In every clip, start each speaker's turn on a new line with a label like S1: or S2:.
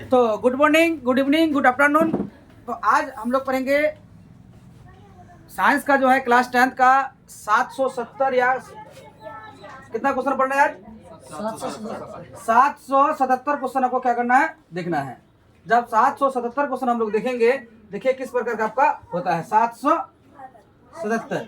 S1: तो good morning, good evening, good afternoon. तो आज हम लोग पढ़ेंगे साइंस का जो है क्लास 10 का 770 या कितना क्वेश्चन पढ़ना है आज? 777 क्वेश्चन आपको क्या करना है, देखना है। जब 777 क्वेश्चन हम लोग देखेंगे, देखिए किस प्रकार का आपका होता है 777।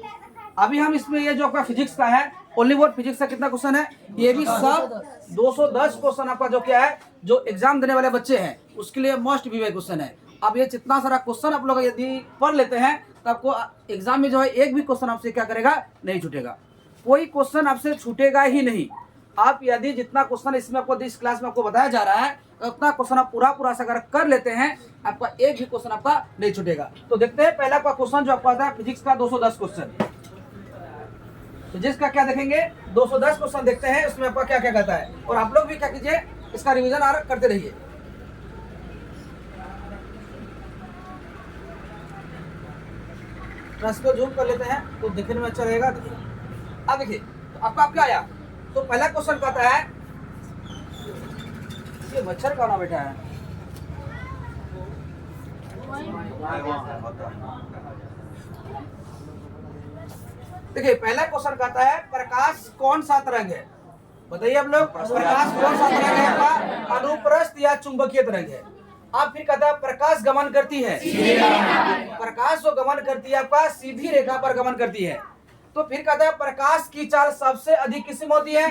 S1: अभी हम इसमें ये जो आपका फिजिक्स का है, ओनली वर्ड फिजिक्स का कितना क्वेश्चन है, ये भी सब 210 क्वेश्चन आपका जो क्या है, जो एग्जाम देने वाले बच्चे हैं उसके लिए मोस्ट वीवे क्वेश्चन है। अब ये जितना सारा क्वेश्चन आप लोग यदि पढ़ लेते हैं तो आपको एग्जाम में जो है एक भी क्वेश्चन आपसे क्या करेगा, नहीं छूटेगा। कोई क्वेश्चन आपसे छूटेगा ही नहीं। आप यदि जितना क्वेश्चन इसमें आपको इस क्लास में आपको बताया जा रहा है उतना क्वेश्चन आप पूरा से अगर कर लेते हैं, आपका एक भी क्वेश्चन आपका नहीं छूटेगा। तो देखते हैं पहला आपका क्वेश्चन जो आपका आता है फिजिक्स का 210 क्वेश्चन। फिजिक्स का क्या देखेंगे, 210 क्वेश्चन देखते हैं उसमें आपका क्या क्या कहता है। और आप लोग भी क्या कीजिए, इसका रिवीजन और करते रहिए। इसको जूम कर लेते हैं तो देखने में अच्छा रहेगा। अब देखिए तो आपका क्या आया, तो पहला क्वेश्चन कहता है, ये मच्छर कहाँ ना बैठा है, देखिए पहला क्वेश्चन कहता है प्रकाश कौन सा तरंग है। बताइए आप लोग, प्रकाश कौन सा तरंग है आपका, अनुप्रस्थ या चुंबकीय तरंग है। आप फिर कहता है प्रकाश गमन करती है, प्रकाश जो गमन करती है आपका सीधी रेखा पर गमन करती है। तो फिर कहता है प्रकाश की चाल सबसे अधिक किसमें होती है,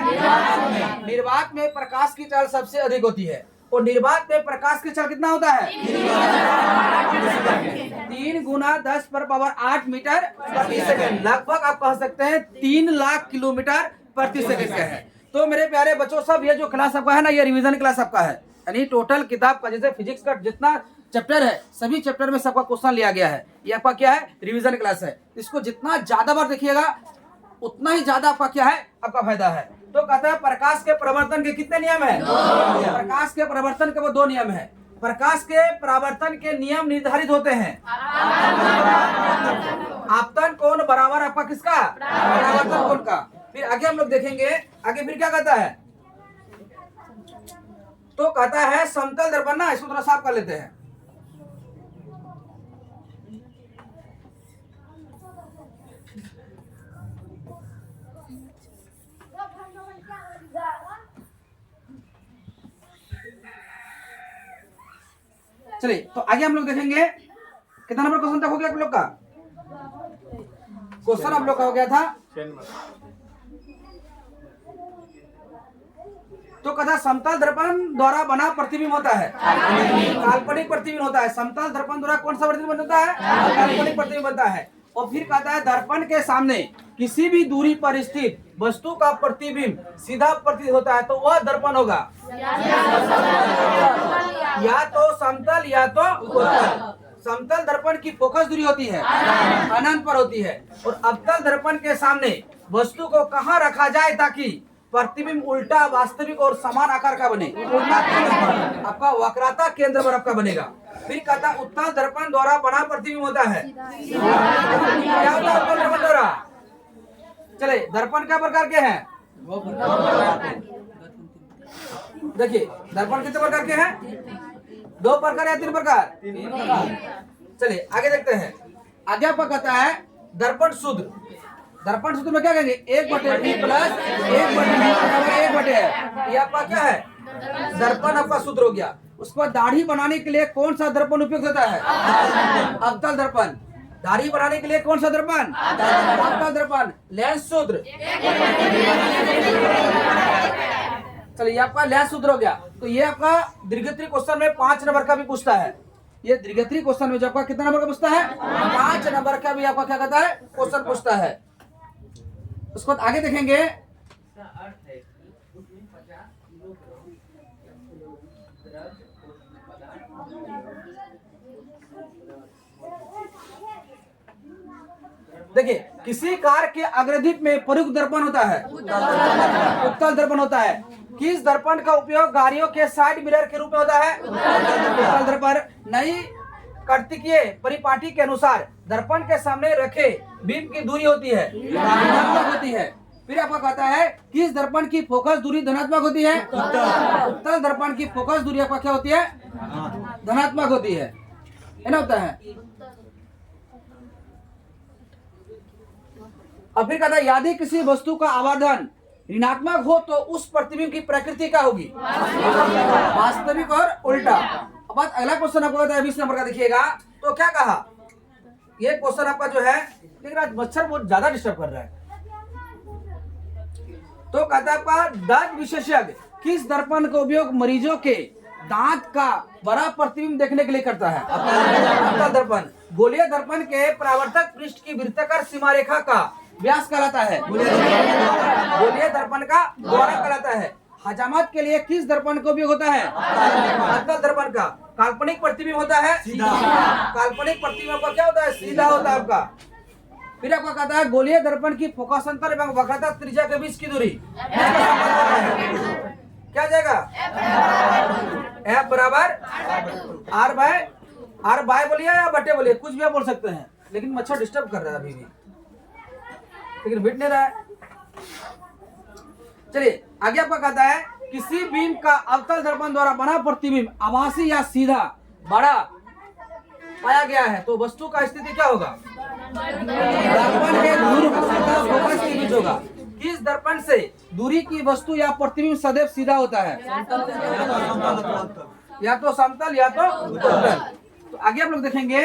S1: निर्वात में प्रकाश की चाल सबसे अधिक होती है। और निर्वात में प्रकाश की चाल कितना होता है, 3 × 10⁻8 मीटर प्रति सेकंड, लगभग आप कह सकते हैं 3 लाख किलोमीटर प्रति सेकंड का है। तो मेरे प्यारे बच्चों सब, ये जो क्लास आपका है ना, ये रिवीजन क्लास आपका है। यानी टोटल किताब का जैसे फिजिक्स का जितना चैप्टर है सभी चैप्टर में सबका क्वेश्चन लिया गया है। ये आपका क्या है, रिवीजन क्लास है। इसको जितना ज्यादा बार देखिएगा उतना ही ज्यादा आपका क्या है, आपका फायदा है। तो कहता है प्रकाश के परिवर्तन के कितने नियम है, प्रकाश के परिवर्तन के वो 2 नियम है। प्रकाश के परावर्तन के नियम निर्धारित होते हैं, आपतन कोण बराबर आपका किसका, परावर्तन कोण का। फिर आगे हम लोग देखेंगे, आगे फिर क्या कहता है, तो कहता है समतल दर्पण ना, इसको थोड़ा साफ कर लेते हैं। चलिए तो आगे हम लोग देखेंगे कितना नंबर क्वेश्चन तक हो गया आप लोग का, क्वेश्चन आप लोग का हो गया था। तो कहता समतल दर्पण द्वारा बना प्रतिबिंब होता है, काल्पनिक प्रतिबिंब होता है। समतल दर्पण द्वारा कौन सा प्रतिबिंब होता है, काल्पनिक प्रतिबिंब बनता है। और फिर कहता है दर्पण के सामने किसी भी दूरी पर स्थित वस्तु का प्रतिबिंब सीधा प्रतीत होता है, तो वह दर्पण होगा या तो समतल या तो उत्तल। समतल दर्पण की फोकस दूरी होती है अनंत पर होती है। और अवतल दर्पण के सामने वस्तु को कहाँ रखा जाए ताकि प्रतिबिंब उल्टा, वास्तविक और समान आकार का बने, आपका वक्रता केंद्र पर आपका बनेगा। फिर कहता उत्तल दर्पण द्वारा बना प्रतिबिंब होता है, क्या होता है उत्तल दर्पण द्वारा। चले दर्पण क्या प्रकार के हैं, देखिए दर्पण कितने प्रकार के हैं, 2 प्रकार या 3 प्रकार, चलिए आगे देखते हैं। आगे आपका कहता है दर्पण शुद्ध। दर्पण सूत्र में क्या कहेंगे, 1/b प्लस 1/b है। ये आपका क्या है, दर्पण आपका सूत्र हो गया। उसके बाद दाढ़ी बनाने के लिए कौन सा दर्पण उपयुक्त होता है, अवतल दर्पण। दाढ़ी बनाने के लिए कौन सा दर्पण, अवतल दर्पण। लेंस सूत्र, चलिए ये आपका लेंस सूत्र हो गया। तो ये आपका दीर्घित्री क्वेश्चन में 5 नंबर का भी पूछता है। ये दीर्घित्री क्वेश्चन में जो आपका कितना नंबर का पूछता है, 5 नंबर का भी आपका क्या कहता है, क्वेश्चन पूछता है। उसको आगे देखेंगे, देखिए किसी कार के अग्रदीप में प्रयुक्त दर्पण होता है, उत्तल दर्पण होता है। किस दर्पण का उपयोग गाड़ियों के साइड मिरर के रूप में होता है, उत्तल दर्पण। नई कार्तिकीय परिपाटी के अनुसार दर्पण के सामने रखे बीम की दूरी होती है, होती है। फिर आपको कहता है किस दर्पण की फोकस दूरी धनात्मक होती है? उत्तल दर्पण की फोकस दूरी आपका क्या होती है? धनात्मक होती है ना, होता है। अब फिर कहता है यदि किसी वस्तु का आवर्धन ऋणात्मक हो तो उस प्रतिबिंब की प्रकृति क्या होगी? वास्तविक और उल्टा। अब अगला क्वेश्चन आपको कहता है 20 नंबर का, देखिएगा। तो क्या कहा, ये क्वेश्चन आपका जो है, लेकिन आज मच्छर बहुत ज्यादा डिस्टर्ब कर रहा है। तो कहता है आपका दंत विशेषज्ञ किस दर्पण का उपयोग मरीजों के दांत का बड़ा प्रतिबिंब देखने के लिए करता है? अवतल दर्पण। गोलीय दर्पण के परावर्तक पृष्ठ की वृत्ताकार सीमा रेखा का व्यास कहलाता है गोलीय दर्पण का द्वारा कहलाता है। हजामत के लिए किस दर्पण का उपयोग होता है? अवतल दर्पण का। काल्पनिक प्रतिबिंब होता है सीधा। काल्पनिक प्रतिबिंब का क्या होता है? सीधा होता है आपका। फिर आपका कहता है गोलीय दर्पण की फोकस अंतर एवं वक्रता त्रिज्या के बीच की दूरी क्या जाएगा? F बराबर R बाय बोलिए या बटे बोलिए, कुछ भी आप बोल सकते हैं, लेकिन मच्छर डिस्टर्ब कर रहा है अभी भी, लेकिन बिट नहीं रहा है। चलिए आगे आपका कहता है किसी बीम का अवतल दर्पण द्वारा बना प्रतिबिंब आभासी या सीधा बड़ा पाया गया है तो वस्तु का स्थिति क्या होगा? दर्पण के ध्रुव तथा फोकस के बीच होगा। किस दर्पण से दूरी की वस्तु या प्रतिबिंब सदैव सीधा होता है? या तो समतल या तो उत्तल। तो आगे आप लोग देखेंगे,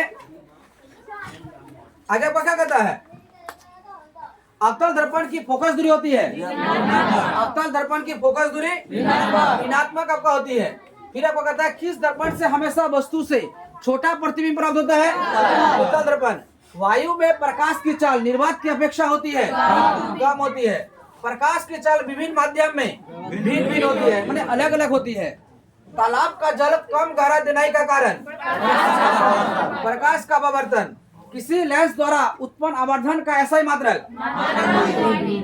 S1: आगे आपका क्या कहता है? अवतल दर्पण की फोकस दूरी होती है, अवतल दर्पण की फोकस दूरी ऋणात्मक आपका होती है। फिर आपको कहता है किस दर्पण से हमेशा वस्तु से छोटा प्रतिबिंब प्राप्त होता है? उत्तल दर्पण। वायु में प्रकाश की चाल निर्वात की अपेक्षा होती है कम होती है। प्रकाश की चाल विभिन्न माध्यम में भिन्न भिन्न होती है, माने अलग अलग होती है। तालाब का जल कम गहरा दिनाई का कारण प्रकाश का अपवर्तन। किसी लेंस द्वारा उत्पन्न आवर्धन का ऐसा ही मात्रक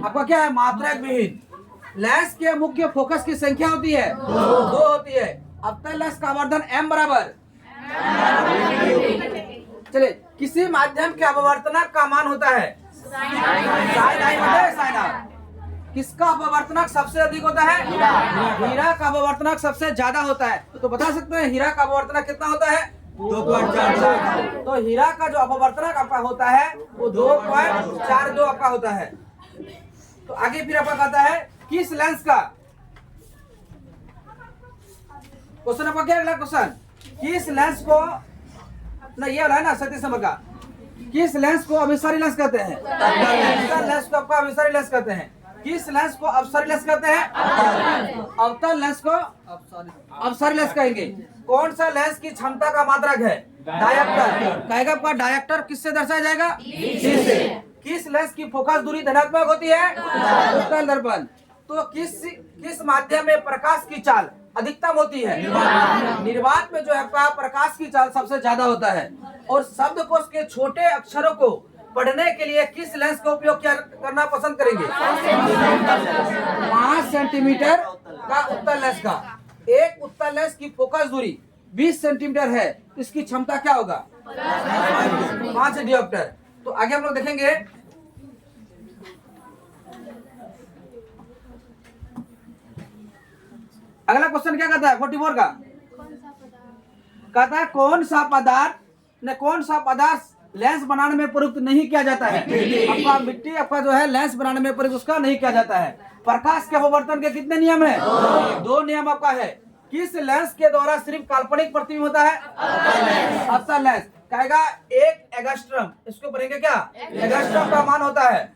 S1: आपका क्या है? मात्रक विहीन। लेंस के मुख्य फोकस की संख्या होती है 2 होती है। अवतल लेंस का आवर्धन m बराबर। चलिए किसी माध्यम के अपवर्तनक का मान होता है साइन आई बटे साइन आर। किसका अपवर्तनक सबसे अधिक होता है? हीरा का अपवर्तनक सबसे ज्यादा होता है। तो बता सकते हैं हीरा का अपवर्तनक कितना होता है? 2.42। तो हीरा का जो अपवर्तनक आपका होता है वो 2.42 आपका होता है। तो आगे फिर आपका कहता है किस लेंस का क्वेश्चन आपका क्या? अगला क्वेश्चन, किस लेंस को ना, ये वाला है ना 37 नंबर का, किस लेंस को अभिसारी लेंस कहते हैं? लेंस को आपका अभिसारी लेंस कहते हैं। किस लेंस को अपसारी लेंस कहते हैं? अवतल लेंस को अपसारी लेंस कहेंगे। कौन सा लेंस की क्षमता का मात्रक है? डायप्टर। कहेगा आपका डायप्टर किससे दर्शाया जाएगा? डी से। किस लेंस की फोकस दूरी धनात्मक होती है? उत्तल दर्पण। तो किस माध्यम में प्रकाश की चाल अधिकतम होती है? निर्वात में जो है आपका प्रकाश की चाल सबसे ज्यादा होता है। और शब्दकोश के छोटे अक्षरों को पढ़ने के लिए किस लेंस का उपयोग करना पसंद करेंगे? 5 सेंटीमीटर का उत्तल लेंस का। एक उत्तल लेंस की फोकस दूरी 20 सेंटीमीटर है, इसकी क्षमता क्या होगा? 5 डियोप्टर। तो आगे हम लोग देखेंगे, अगला क्वेश्चन क्या कहता है 44 का? कहता है कौन सा पदार्थ लेंस बनाने में प्रयुक्त नहीं किया जाता है? आपका मिट्टी आपका जो है लेंस बनाने में प्रयुक्त उसका नहीं किया जाता है। प्रकाश के अपवर्तन के कितने नियम है? 2 नियम आपका है। किस लेंस के द्वारा सिर्फ काल्पनिक प्रतिबिंब होता है? अवतल लेंस। कहेगा 1 एंगस्ट्रम, इसको पढ़ेंगे क्या? एंगस्ट्रम का मान होता है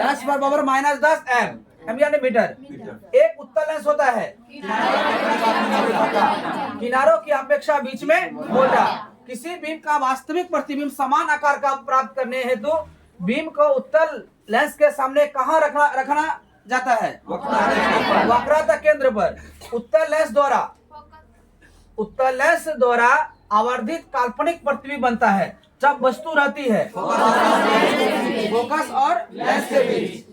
S1: 10⁻⁻10 एम यानी मीटर। एक उत्तल लेंस होता है किनारों की अपेक्षा बीच में मोटा। किसी बीम का वास्तविक प्रतिबिंब समान आकार का प्राप्त करने हेतु बीम को उत्तल लेंस के सामने कहाँ रखना जाता है? वक्रता केंद्र पर। उत्तल लेंस द्वारा आवर्धित काल्पनिक प्रतिबिंब बनता है जब वस्तु रहती है फोकस और लेंस के बीच।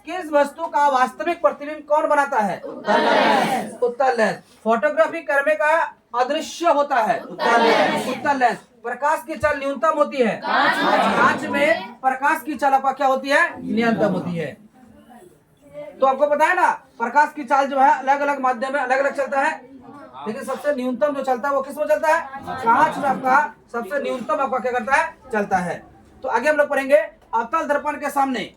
S1: किस वस्तु का वास्तविक प्रतिबिंब कौन बनाता है? उत्तल लेंस। फोटोग्राफी करने का अदृश्य होता है? उत्तल लेंस। प्रकाश की चाल न्यूनतम होती है कांच में, प्रकाश की चाल आपका क्या होती है? न्यूनतम होती है। तो आपको पता है ना, प्रकाश की चाल जो है अलग अलग माध्यम में अलग अलग चलता है, लेकिन सबसे न्यूनतम जो चलता है वो किस में चलता है? कांच में आपका सबसे न्यूनतम आपका क्या करता है? चलता है। तो आगे हम लोग पढ़ेंगे, अवतल दर्पण के सामने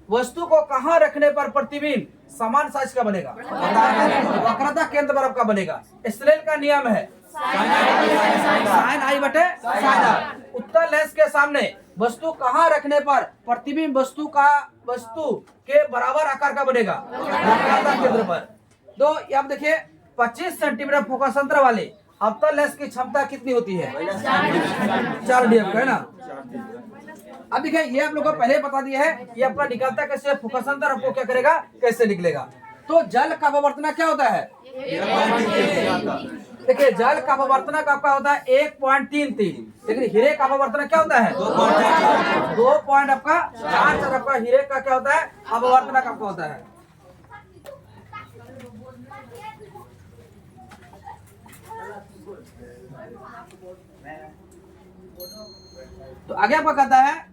S1: वस्तु को कहां रखने पर प्रतिबिंब समान साइज का बनेगा? वक्रता केंद्र पर आपका बनेगा। स्नेल का नियम है साइन आई बटे साइन आर। उत्तल लेंस के सामने वस्तु कहां रखने पर प्रतिबिंब वस्तु के बराबर आकार का बनेगा? वक्रता केंद्र पर। तो अब देखिए 25 सेंटीमीटर फोकस अंतर वाले अवतल लेंस की क्षमता कितनी होती है? 4 DF है ना। अब देखिए ये आप लोगों को पहले बता दिया है, ये अपना निकलता कैसे, फोकस अंतर आपको क्या करेगा, कैसे निकलेगा। तो जल का अपवर्तना क्या होता है? देखिए जल का अपवर्तना आपका होता है 1.33, लेकिन हीरे का अपवर्तना क्या होता है? 2 आपका 4 आपका हीरे का क्या होता है? अपवर्तना आपका होता है। तो आगे आपका कहता है,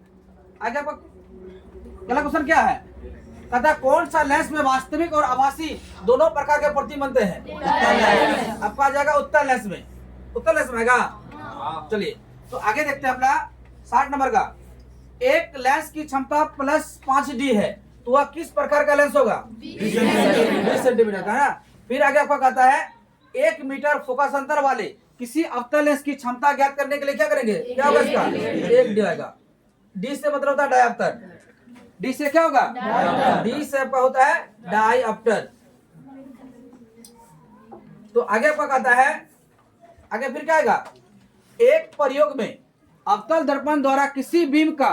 S1: आगे आपका अगला क्वेश्चन क्या है? कहता है कौन सा लेंस में वास्तविक और आभासी दोनों प्रकार के प्रतिबिंब बनते हैं? आपका आ जाएगा उत्तल लेंस में। उत्तल लेंस में आएगा। चलिए तो आगे देखते हैं अपना 60 नंबर का। एक लेंस की क्षमता +5D है, तो वह किस प्रकार का लेंस होगा? 20 सेंटीमीटर का है। फिर आगे आपका कहता है 1 मीटर फोकस अंतर वाले किसी अवतल लेंस की क्षमता ज्ञात करने के लिए क्या करेंगे? क्या होगा इसका? 1D आएगा। डी से मतलब होता है डायऑप्टर। डी से क्या होगा? डी से आपका होता है डायऑप्टर। तो आगे आपका कहता है, आगे फिर क्या आएगा? एक प्रयोग में अवतल दर्पण द्वारा किसी बीम का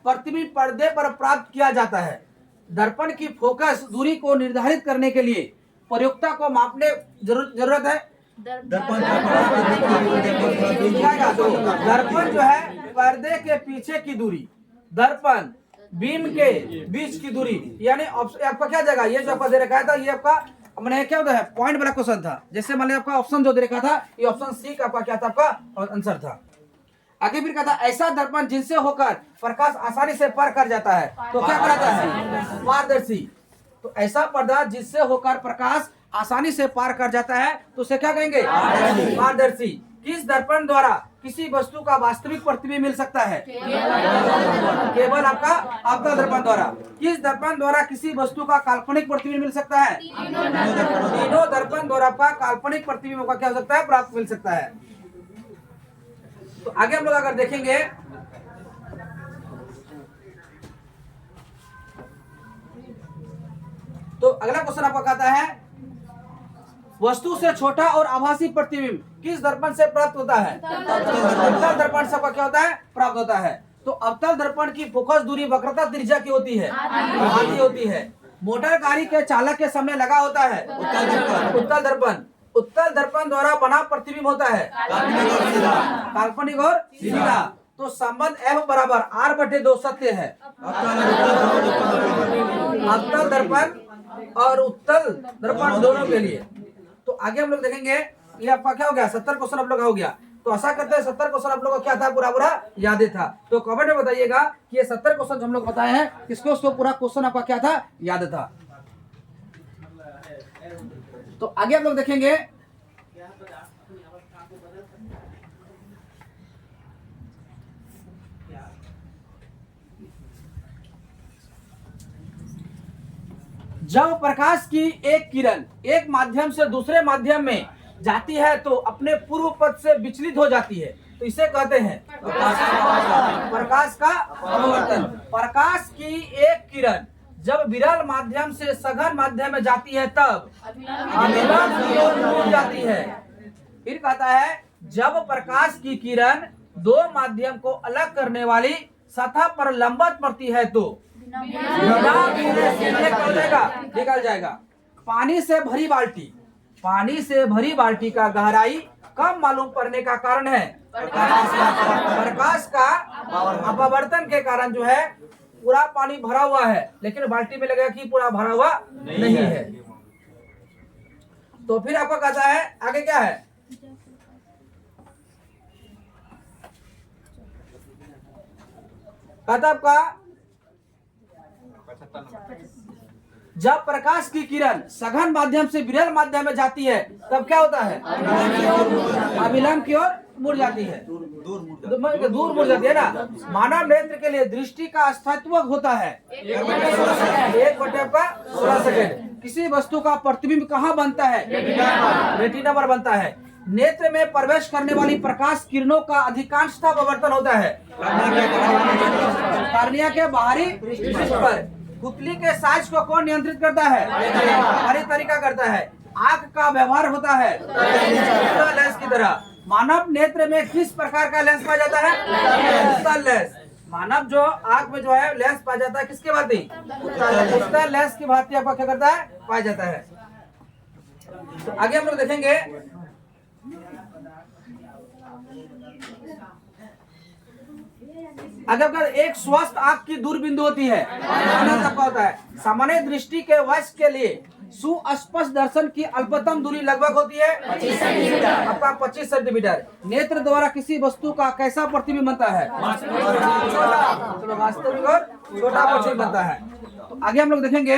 S1: प्रतिबिंब पर्दे पर प्राप्त किया जाता है। दर्पण की फोकस दूरी को निर्धारित करने के लिए प्रयोक्ता को मापने जरूरत है। दर्पण जो है पर्दे के पीछे की दूरी, दर्पण बीम के बीच की दूरी, यानी आपका क्या जाएगा? ये जो आपका दे रखा था, ये आपका मैंने क्या होता है? पॉइंट वाला क्वेश्चन था। जैसे मान लिया आपका ऑप्शन जो दे रखा था, ये ऑप्शन सी का आपका क्या था? आपका आंसर था। आगे फिर कहता है ऐसा दर्पण जिनसे होकर प्रकाश आसानी से पार कर जाता है, तो क्या कहलाता है? पारदर्शी। तो ऐसा पर्दा जिससे होकर प्रकाश आसानी से पार कर जाता है, तो उसे क्या कहेंगे? पारदर्शी। किस दर्पण द्वारा किसी वस्तु का वास्तविक प्रतिबिंब मिल सकता है? केवल आपका अवतल दर्पण द्वारा। किस दर्पण द्वारा किसी वस्तु का काल्पनिक प्रतिबिंब मिल सकता है? तीनों दर्पण द्वारा आपका काल्पनिक प्रतिबिंब का क्या हो सकता है? प्राप्त मिल सकता है। तो आगे हम लोग अगर देखेंगे, तो अगला क्वेश्चन आपका कहता है वस्तु से छोटा और आभासी प्रतिबिंब किस दर्पण से प्राप्त होता है? अवतल दर्पण से क्या होता है? प्राप्त होता है। तो अवतल दर्पण की फोकस दूरी वक्रता त्रिज्या की होती है, आधी होती है। मोटर गाड़ी के चालक के सामने लगा होता है उत्तल दर्पण। उत्तल दर्पण द्वारा बना प्रतिबिंब होता है काल्पनिक और सीधा। तो संबंध F बराबर R/2 सत्य है अवतल दर्पण और उत्तल दर्पण दोनों के लिए। तो आगे हम लोग देखेंगे, ये आपका क्या हो गया? 70 क्वेश्चन आप लोग हो गया। तो आशा करते हैं 70 क्वेश्चन आप लोगों को क्या था? पूरा याद था। तो कमेंट में बताइएगा कि ये 70 क्वेश्चन हम लोग बताए हैं, किसको पूरा क्वेश्चन आपका क्या था? याद था। तो आगे हम लोग देखेंगे, जब प्रकाश की एक किरण एक माध्यम से दूसरे माध्यम में जाती है तो अपने पूर्व पथ से विचलित हो जाती है, तो इसे कहते हैं प्रकाश का अपवर्तन। प्रकाश की एक किरण जब विरल माध्यम से सघन माध्यम में जाती है तब अभिलंब की ओर मुड़ जाती है। फिर कहता है जब प्रकाश की किरण दो माध्यम को अलग करने वाली सतह पर लंबवत पड़ती है तो निकल जाएगा। पानी से भरी बाल्टी का गहराई कम मालूम पड़ने का कारण है प्रकाश का अपवर्तन के कारण जो है पूरा पानी भरा हुआ है, लेकिन बाल्टी में लगेगा कि पूरा भरा हुआ नहीं है। तो फिर आपका कहता है आगे क्या है? कहता आपका जब प्रकाश की किरण सघन माध्यम से विरल माध्यम में जाती है तब क्या होता है? अविलंब की ओर मुड़ जाती है, दूर मुड़ जाती है ना। मानव नेत्र के लिए दृष्टि का अस्तित्व होता है 1/16 सेकेंड। किसी वस्तु का प्रतिबिंब कहाँ बनता है? रेटिना पर बनता है। नेत्र में प्रवेश करने वाली प्रकाश किरणों का अधिकांशतः परावर्तन होता है कार्निया के बाहरी पृष्ठ पर। पुतली के साइज को कौन नियंत्रित करता है? हरी तरीका करता है। आंख का व्यवहार होता है लेंस की तरह। मानव नेत्र में किस प्रकार का लेंस पाया जाता है? उत्तल लेंस। मानव जो आंख में जो है लेंस पाया जाता है किसके भांति? उत्तल लेंस की भांति आपका क्या करता है? पाया जाता है। तो आगे हम लोग देखेंगे अगर एक स्वस्थ आंख की दूर बिंदु होती है होता है। सामान्य दृष्टि के वयस्क के लिए सुस्पष्ट दर्शन की अल्पतम दूरी लगभग होती है 25 सेंटीमीटर। नेत्र द्वारा किसी वस्तु का कैसा प्रतिबिंब बनता है? वास्तविक और छोटा प्रतिबिंब बनता है। तो आगे हम लोग देखेंगे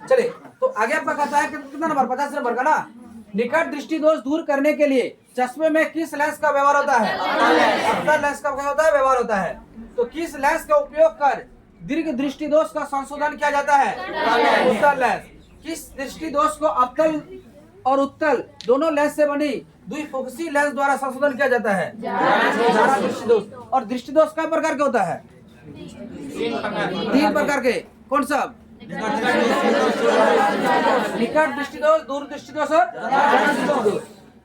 S1: चलिए। तो आगे आपका कहता है कि कितना नंबर? 50 नंबर का ना। निकट दृष्टि दोष दूर करने के लिए चश्मे में किस लेंस का व्यवहार होता है? अवतल लेंस का क्या होता है? व्यवहार होता है। तो किस लेंस का उपयोग कर दीर्घ दृष्टि दोष का संशोधन किया जाता है? उत्तल लेंस। किस दृष्टि दोष को अवतल और उत्तल दोनों लेंस से बनी द्विफोकसी लेंस द्वारा संशोधन किया जाता है? दृष्टि दोष। और दृष्टि दोष कई प्रकार के होता है? 3 प्रकार के। कौन सा? निकट दृष्टि दोष, दूर दृष्टि दोष और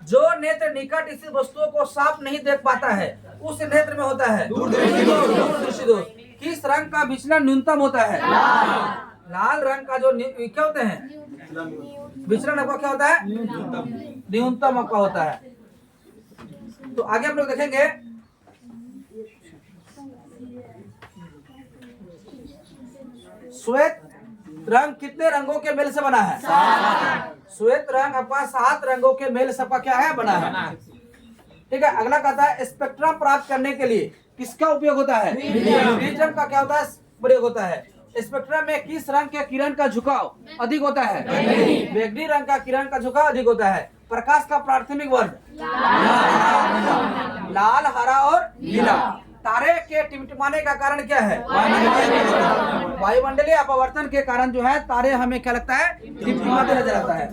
S1: जो नेत्र निकट इसी वस्तुओं को साफ नहीं देख पाता है उस नेत्र में होता है दूर दृष्टि दोष। किस रंग का विचलन न्यूनतम होता है? लाल रंग का जो क्या होते हैं विचलन आपका क्या होता है? न्यूनतम आपका होता है। तो आगे हम लोग देखेंगे श्वेत रंग कितने रंगों के मेल से बना है? श्वेत रंग आपका 7 रंगों के मेल से क्या है? बना है। ठीक है। अगला कहता है स्पेक्ट्रम प्राप्त करने के लिए किसका उपयोग होता है? प्रिज्म का क्या होता है? प्रयोग होता है। स्पेक्ट्रम में किस रंग के किरण का झुकाव अधिक होता है? बैंगनी रंग का किरण का झुकाव अधिक होता है। प्रकाश का प्राथमिक वर्ण लाल, हरा और नीला। तारे के टिमटिमाने का कारण क्या है? वायुमंडलीय अपवर्तन के कारण जो है तारे हमें क्या लगता है? टिमटिमाते नजर आता है।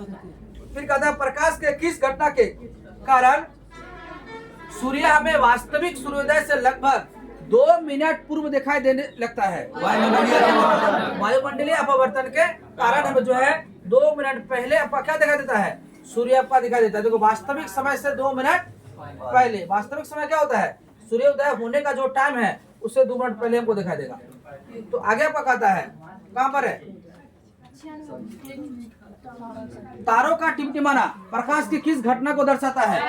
S1: फिर कहता है प्रकाश के किस घटना के कारण सूर्य हमें वास्तविक सूर्योदय से लगभग 2 मिनट पूर्व दिखाई देने लगता है? वायुमंडलीय अपवर्तन के कारण हमें जो है 2 मिनट पहले आपका क्या दिखाई देता है? सूर्य आपका दिखाई देता है। देखो वास्तविक समय से 2 मिनट पहले। वास्तविक समय क्या होता है? सूर्योदय होने का जो टाइम है उससे 2 मिनट पहले हमको दिखाई देगा। तो आगे आपका कहता है कहां पर है? तारों का टिमटिमाना प्रकाश की किस घटना को दर्शाता है?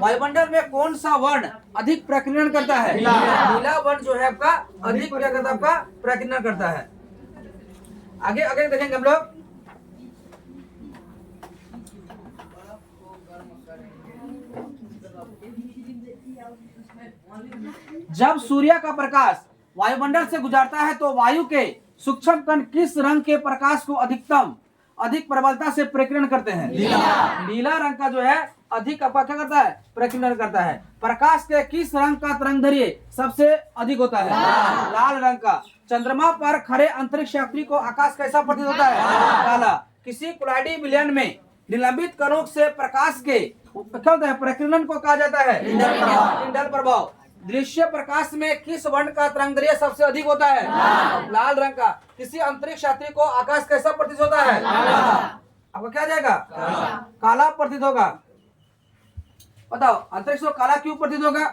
S1: वायुमंडल में कौन सा वर्ण अधिक प्रकीर्णन करता है? नीला वर्ण जो है आपका अधिक क्या करता है? आपका प्रकीर्णन करता है। आगे आगे देखेंगे हम लोग जब सूर्य का प्रकाश वायुमंडल से गुजरता है तो वायु के सूक्ष्म कण किस रंग के प्रकाश को अधिक प्रबलता से प्रकीर्णन करते हैं? नीला रंग का जो है अधिक आपका क्या करता है? प्रकीर्णन करता है। प्रकाश के किस रंग का तरंगदैर्घ्य सबसे अधिक होता है? लाल रंग का। चंद्रमा पर खड़े अंतरिक्ष यात्री को आकाश कैसा प्रतीत होता है? काला। किसी कुलाइडी विलयन में निलंबित कणों से प्रकाश के क्या होता है? प्रकीर्णन को कहा जाता है इंडल प्रभाव। दृश्य प्रकाश में किस वर्ण का तरंगदैर्घ्य सबसे अधिक होता है? लाल रंग का। किसी अंतरिक्ष यात्री को आकाश कैसा प्रतीत होता है? आपको क्या जाएगा? काला प्रतीत होगा। बताओ अंतरिक्ष को काला क्यों प्रतीत होगा?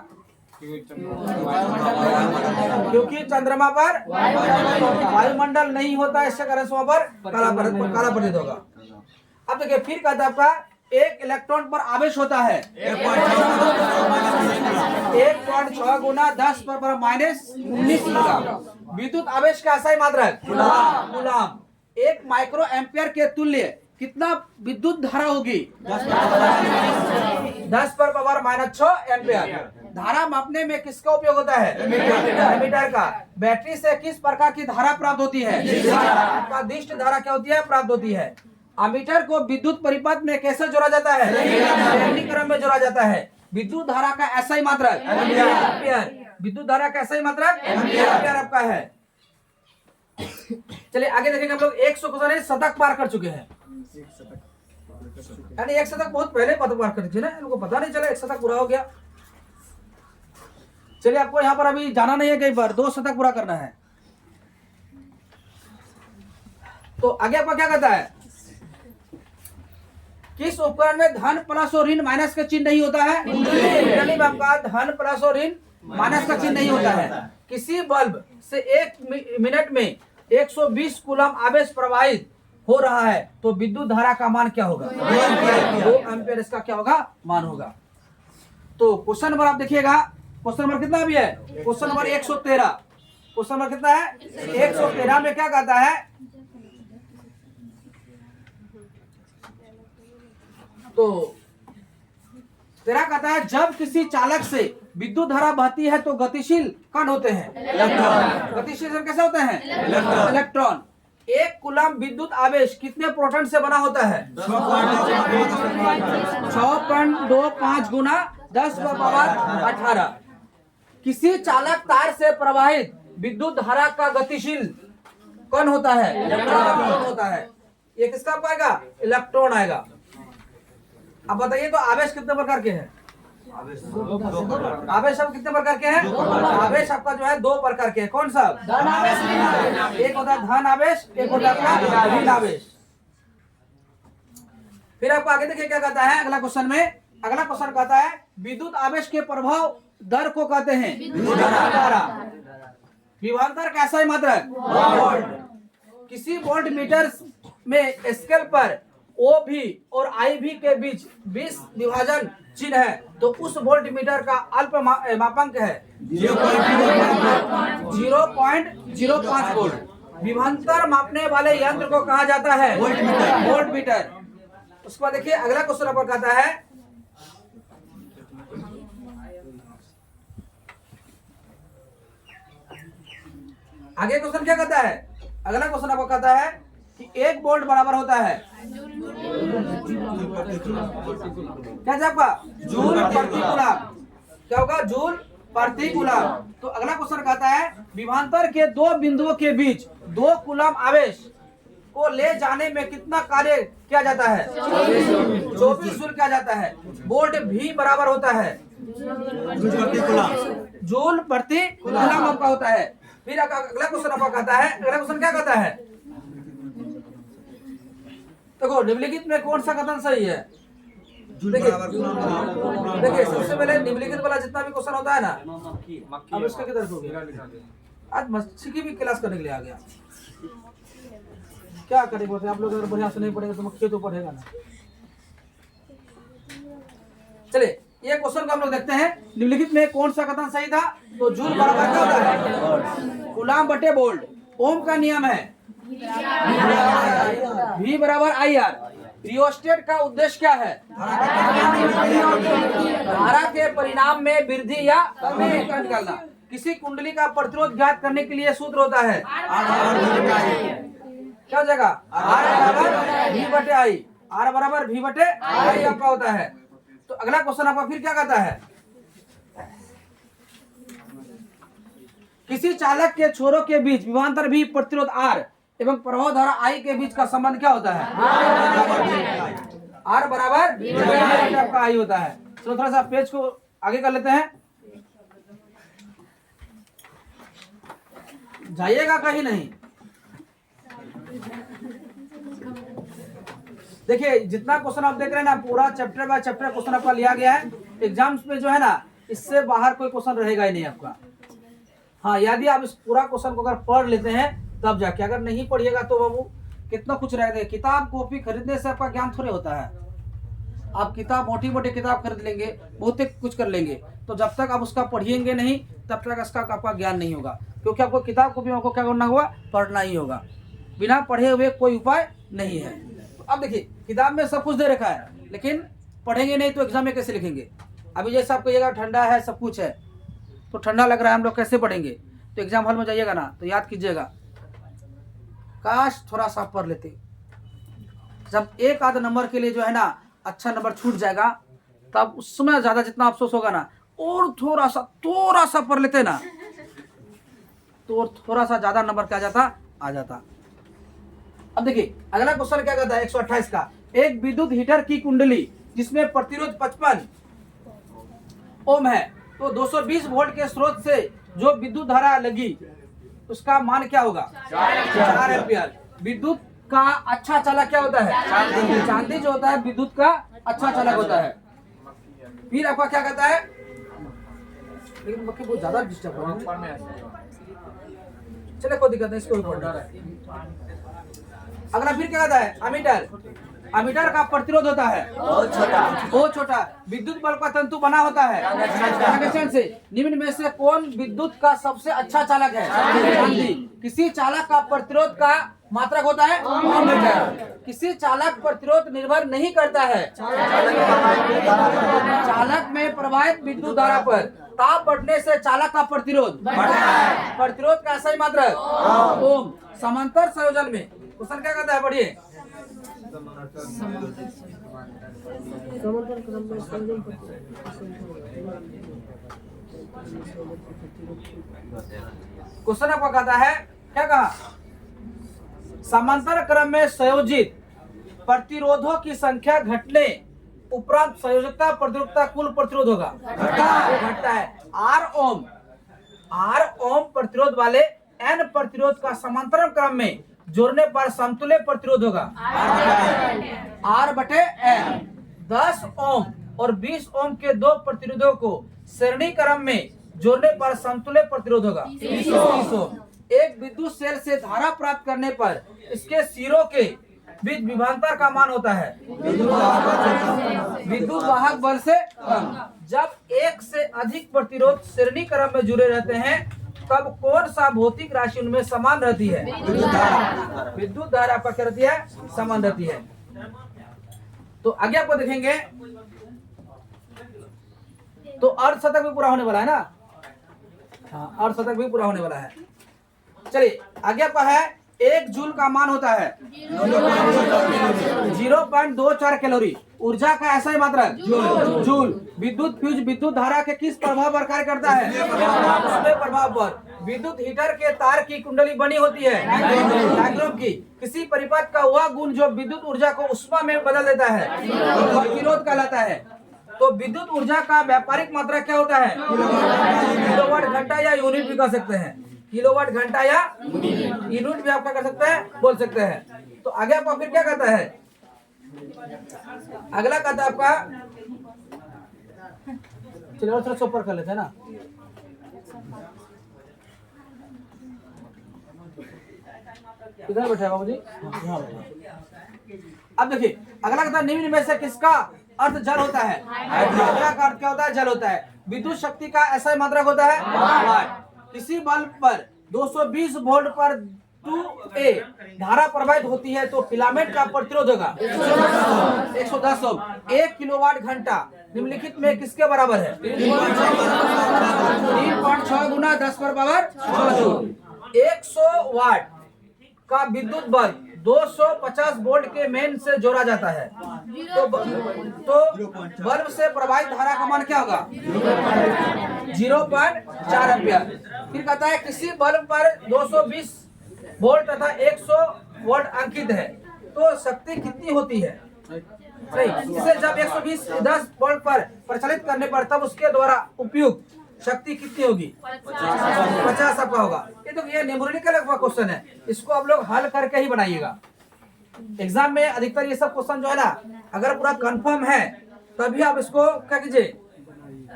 S1: क्योंकि चंद्रमा पर वायुमंडल नहीं है, इसके कारण वहां पर काला प्रतीत होगा। अब देखिए फिर कहता है आपका एक इलेक्ट्रॉन पर आवेश होता है 1.6 गुना 10 पर -19 कूलम। विद्युत आवेश का असाई मात्रक कूलम। 1 माइक्रो एम्पियर के तुल्य कितना विद्युत धारा होगी? 10 पर पावर माइनस 6 एम्पियर। धारा मापने में किसका उपयोग होता है? एमीटर का। बैटरी से किस प्रकार की धारा प्राप्त होती है? दिष्ट धारा क्या होती है? प्राप्त होती है। अमीटर को विद्युत परिपथ में कैसे जोड़ा जाता है? श्रेणी क्रम में जोड़ा जाता है। विद्युत धारा का SI मात्रक एम्पियर। विद्युत धारा का SI मात्रक एम्पियर आपका है। चलिए आगे देखेंगे हम लोग। 100 क्वेश्चन शतक पार कर चुके हैं, यानी 1 शतक बहुत पहले पार कर चुके हैं, इनको पता नहीं चला 1 शतक पूरा हो गया। चलिए आपको यहाँ पर अभी जाना नहीं है कहीं पर, 2 शतक पूरा करना है। तो आगे आपका क्या कहता है? किस उपकरण में धन प्लस और ऋण माइनस का चिन्ह नहीं होता है? कुंडली में आपका धन प्लस और ऋण माइनस का चिन्ह नहीं होता है। किसी बल्ब से 1 मिनट में 120 कूलम आवेश प्रवाहित हो रहा है, तो विद्युत धारा का मान क्या होगा? 2 एम्पियर इसका क्या होगा? मान होगा। तो क्वेश्चन नंबर आप देखिएगा, क्वेश्चन नंबर कितना भी है? Question number 113। क्वेश्चन नंबर कितना है? 113 में क्या कहता है? तो तेरा कहता है जब किसी चालक से विद्युत धारा बहती है तो गतिशील कण होते हैं इलेक्ट्रॉन। गतिशील कैसे होते हैं? इलेक्ट्रॉन। 1 कूलम विद्युत आवेश कितने प्रोटॉन से बना होता है? 6.25 गुना 10 पर पावर 18। किसी चालक तार से प्रवाहित विद्युत धारा का गतिशील कण होता है? इलेक्ट्रॉन होता है। ये किसका आएगा? इलेक्ट्रॉन आएगा। अब बताइए तो आवेश कितने प्रकार के हैं? आवेश अब कितने प्रकार के हैं? आवेश आपका जो है 2 प्रकार के हैं। कौन सा? धन आवेश, एक होता है धन आवेश, एक होता है ऋण आवेश। फिर आपको आगे देखिए क्या कहता है अगला क्वेश्चन में। अगला क्वेश्चन कहता है विद्युत आवेश के प्रभाव दर को कहते हैं धारा। विभवांतर कैसा है? मात्रक वोल्ट। किसी वोल्ट मीटर में स्केल पर OV और IV के बीच 20 विभाजन चिन्ह है, तो उस वोल्ट मीटर का अल्प मापांक है 0.05 वोल्ट। विभवांतर मापने वाले यंत्र को कहा जाता है वोल्ट मीटर। उसके बाद देखिए अगला क्वेश्चन आपको कहता है आगे क्वेश्चन क्या कहता है? अगला क्वेश्चन आपको कहता है कि 1 वोल्ट बराबर होता है क्या आपका? जूल प्रति कूलम। क्या होगा? जूल प्रति कूलम। तो अगला क्वेश्चन कहता है विभवांतर के 2 बिंदुओं के बीच 2 कूलम आवेश को ले जाने में कितना कार्य किया जाता है? 24 जूल किया जाता है। वोल्ट V बराबर होता है जूल प्रति कूलम आपका होता है। फिर अगला क्वेश्चन आपका कहता है, अगला क्वेश्चन क्या कहता है? देखो निम्नलिखित में कौन सा कथन सही है? देखिए सबसे पहले निम्नलिखित वाला जितना भी क्वेश्चन होता है ना, अब इसका किधर हो गया? आज मच्छी की भी क्लास करने के लिए आ गया। क्या करेंगे आप लोग? अगर बढ़िया से नहीं पढ़ेगा तो मक्खी तो पढ़ेगा ना। चलिए ये क्वेश्चन को हम लोग देखते हैं। निम्नलिखित में कौन सा कथन सही था? तो जूल बराबर क्या होता है? कूलम बटे वोल्ट। ओम का नियम है V बराबर IR। रियोस्टेट का उद्देश्य क्या है? धारा के परिणाम में वृद्धि या कमी निकालना। किसी कुंडली का प्रतिरोध ज्ञात करने के लिए सूत्र होता है क्या जगह? R बराबर V बटे I। R बराबर V बटे I आपका होता है। तो अगला क्वेश्चन आपका फिर क्या कहता है? किसी चालक के छोरों के बीच विभवांतर V प्रतिरोध R एवं प्रवाह धारा I के बीच का संबंध क्या होता है? R बराबर आपका I होता है। तो थोड़ा सा पेज को आगे कर लेते हैं। जाइएगा कहीं नहीं। देखिए जितना क्वेश्चन आप देख रहे हैं ना, पूरा चैप्टर बाय चैप्टर क्वेश्चन आपका लिया गया है। एग्जाम्स में जो है ना, इससे बाहर कोई क्वेश्चन रहेगा ही नहीं आपका। हाँ, यदि आप इस पूरा क्वेश्चन को अगर पढ़ लेते हैं तब जाके, अगर नहीं पढ़िएगा तो बाबू कितना कुछ रह गया। किताब कॉपी खरीदने से आपका ज्ञान थोड़े होता है। आप किताब मोटी मोटी किताब खरीद लेंगे, बहुत कुछ कर लेंगे, तो जब तक आप उसका पढ़िएंगे नहीं तब तक इसका आपका ज्ञान नहीं होगा। क्योंकि आपको किताब कॉपी में आपको क्या करना होगा? पढ़ना ही होगा। बिना पढ़े हुए कोई उपाय नहीं है। तो अब देखिए किताब में सब कुछ दे रखा है, लेकिन पढ़ेंगे नहीं तो एग्जाम में कैसे लिखेंगे। अभी जैसे आप कहिएगा ठंडा है सब कुछ है, तो ठंडा लग रहा है हम लोग कैसे पढ़ेंगे। तो एग्जाम हॉल में जाइएगा ना तो याद कीजिएगा, काश थोड़ा सा पढ़ लेते। जब एक आध नंबर के लिए जो है ना अच्छा नंबर छूट जाएगा, तब उसमें ज़्यादा जितना अफसोस होगा ना, और थोड़ा सा पढ़ लेते ना तो थोड़ा सा ज़्यादा नंबर क्या आ जाता। अब देखिए अगला क्वेश्चन क्या कहता है 128 का, एक विद्युत हीटर की कुंडली जिसमें प्रतिरोध 55 ओम है, तो 220 वोल्ट के स्रोत से जो विद्युत धारा लगी उसका मान क्या होगा? 4 एम्पियर। विद्युत का अच्छा चालक क्या होता है? चांदी जो होता है विद्युत का अच्छा चालक होता है। फिर आपका क्या कहता है, लेकिन बच्चे बहुत ज्यादा डिस्टर्ब हो रहे हैं, चले कोई दिक्कत नहीं, इसको भी पढ़ना है। अगला फिर क्या कहता है, अमीटर। अमीटर का प्रतिरोध होता है ओ छोटा। विद्युत बल्ब का तंतु बना होता है कंडक्शन से। निम्न में से कौन विद्युत का सबसे अच्छा चालक है? चांदी। किसी चालक का प्रतिरोध का मात्रक होता है ओम मीटर। किसी चालक प्रतिरोध निर्भर नहीं करता है चालक में प्रवाहित विद्युत धारा पर। ताप बढ़ने से चालक का प्रतिरोध बढ़ता है। प्रतिरोध का सही मात्रक ओम। समांतर संयोजन में क्वेश्चन क्या कहता है, पढ़िए। क्वेश्चन आपको कहता है, क्या कहा, समांतर क्रम में संयोजित प्रतिरोधों की संख्या घटने उपरांत संयोजकता प्रतिरोधकता कुल प्रतिरोध होगा घटता है। आर ओम प्रतिरोध वाले एन प्रतिरोध का समांतर क्रम में जोड़ने पर समतुल्य प्रतिरोध होगा आर बटे एन। 10 ओम और 20 ओम के दो प्रतिरोधों को श्रेणी क्रम में जोड़ने पर समतुल्य प्रतिरोध होगा 30 ओम। एक विद्युत सेल से धारा प्राप्त करने पर इसके सिरों के बीच विभवांतर का मान होता है विद्युत वाहक बल से कम। जब एक से अधिक प्रतिरोध श्रेणी क्रम में जुड़े रहते हैं तब कौन सा भौतिक राशि उनमें समान रहती है? विद्युत धारा आपका क्या रहती है? समान रहती है। तो आगे आपको देखेंगे तो अर्धशतक भी पूरा होने वाला है ना। हाँ, अर्धशतक भी पूरा होने वाला है। चलिए आगे आपका है, 1 जूल का मान होता है 0.24 कैलोरी। ऊर्जा का ऐसा ही मात्रा जूल। विद्युत फ्यूज विद्युत धारा के किस प्रभाव पर कार्य करता है? उसके प्रभाव पर। विद्युत हीटर के तार की कुंडली बनी होती है डायग्राम की। किसी परिपथ का वह गुण जो विद्युत ऊर्जा को उष्मा में बदल देता है प्रतिरोध कहलाता है। तो विद्युत ऊर्जा का व्यापारिक मात्रा क्या होता है? किलोवाट घंटा या यूनिट भी कह सकते हैं। किलोवाट घंटा या यूनिट भी आप क्या कर सकते हैं, बोल सकते हैं। तो आगे आपका फिर क्या कहता है, अगला कहता है आपका, चलिए और थोड़ा ऊपर कर लेते हैं ना। किधर बैठे बाबू जी? अब देखिए अगला कहता है, निम्न में से किसका अर्थ जल होता है? अगला का अर्थ क्या होता है? जल होता है। विद्युत शक्ति का ऐसा मात्रक होता है वाट। किसी बल्ब पर 220 वोल्ट पर 2A धारा प्रवाहित होती है तो फिलामेंट का प्रतिरोध होगा 110 ओम। 1 किलोवाट घंटा निम्नलिखित में किसके बराबर है? 3.6 गुना 10 पर पावर 6। 100 वाट का विद्युत बल्ब 250 वोल्ट के मेन से जोड़ा जाता है तो बल्ब से प्रवाहित धारा का मान क्या होगा? 0.4 एम्पियर। फिर कहता है किसी बल्ब पर 220 वोल्ट तथा 100 वोल्ट अंकित है तो शक्ति कितनी होती है? सही। इसे जब 120 वोल्ट पर प्रचलित करने पर तब उसके द्वारा उपयुक्त शक्ति कितनी होगी? 50 आपका होगा। ये तो ये न्यूमेरिकल क्वेश्चन है, इसको आप लोग हल करके ही बनाइएगा। एग्जाम में अधिकतर ये सब क्वेश्चन जो है ना, अगर पूरा कंफर्म है तभी आप इसको क्या कीजिए,